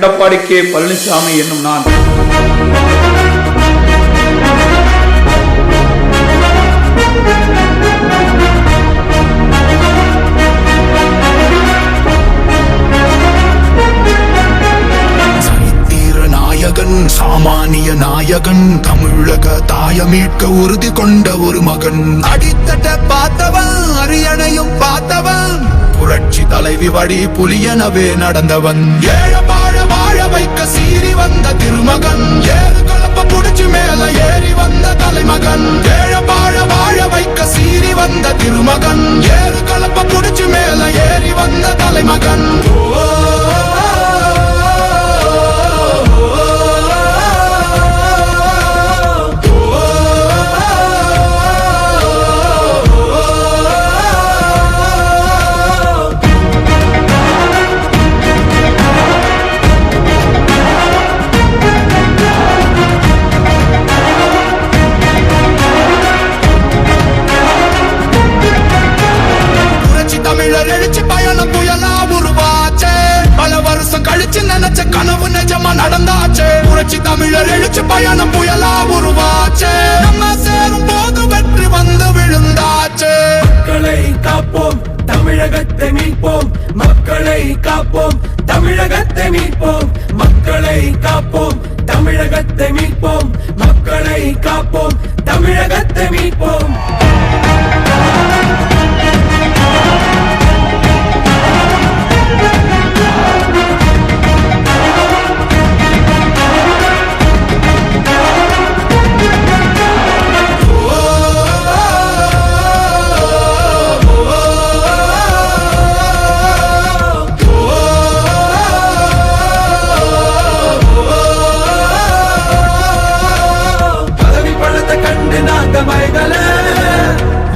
Edappadi K Palaniswami என்னும் நான் சாமானிய நாயகன், தமிழக தாய மீட்க உறுதி கொண்ட ஒரு மகன். அடித்தட்ட பார்த்தவன், அரியணையும் பார்த்தவன், புரட்சி தலைவி வழி புலியனவே நடந்தவன். ஏழ வாழ வாழ வைக்க சீறி வந்த திருமகன், ஏறு கலப்ப புடிச்சு மேல ஏறி வந்த தலைமகன். ஏழ வாழ வாழ வைக்க சீறி வந்த திருமகன், ஏறு கலப்ப புடிச்சு மேல ஏறி வந்த தலைமகன். தமிழர் எழுச்சி பயணம் புயலா உருவாச்சே, பல வருஷம் கழிச்சு நினைச்ச கனவு நிஜமா நடந்தாச்சே. புரட்சி தமிழர் எழுச்சி பயணம் புயலா உருவாச்சே, நம்ம சேரும் போது வெற்றி வந்து விழுந்தாச்சே. மக்களை காப்போம், தமிழகத்தை மீட்போம். மக்களை காப்போம், தமிழகத்தை மீட்போம். மக்களை காப்போம், தமிழகத்தை மீட்போம். மக்களை காப்போம், தமிழகத்தை மீட்போம்.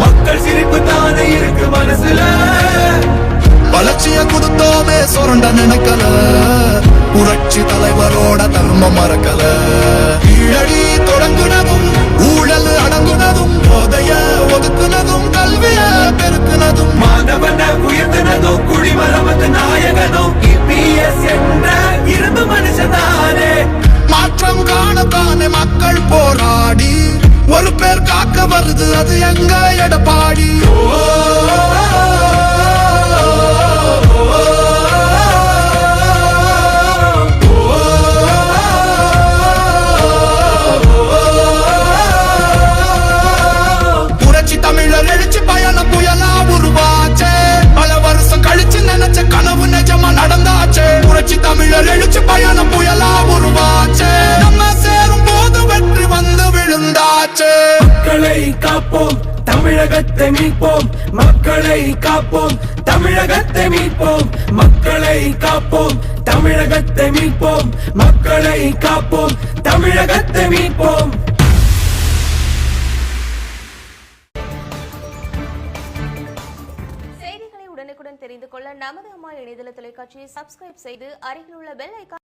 மக்கள் சிரிப்பு தானே இருக்கு மனசுல, வளர்ச்சிய கொடுத்தோமே சுரண்ட நினைக்கல, புரட்சி தலைவரோட தர்மம் மறக்கல. கீழடி தொடங்குனதும் ஊழல் அடங்குனதும், போதைய ஒதுக்குனதும் கல்விய பெருக்குனதும், மாணவன உயர்த்தினதும் குடிமரமத்து நாயகனும் இபிஎஸ் என்ற இருந்து மனுஷனானே. மாற்றம் காணத்தானே மக்கள் போராடி ஒரு பேர் காக்க வருது, அது எங்க எடப்பாடி. புரட்சி தமிழர் எழுச்சி பயணம் புயலா உருவாச்சே, பல வருஷம் கழிச்சு நினைச்ச கனவு நிஜமா நடந்தாச்சே. புரட்சி தமிழர் எழுச்சி பயணம் புயலா உருவாச்சே, நம்ம சேரும் போது வெற்றி வந்து விழுந்தாச்சே. மக்களை காப்போம், தமிழகத்தை மீட்போம். மக்களை காப்போம், தமிழகத்தை மீட்போம். மக்களை காப்போம், தமிழகத்தை மீட்போம். மக்களை காப்போம், தமிழகத்தை மீட்போம். செய்திகளை உடனுக்குடன் தெரிந்து கொள்ள நமது அம்மா இணையதள தொலைக்காட்சியை சப்ஸ்கிரைப் செய்து அருகில் உள்ள பெல் ஐகான்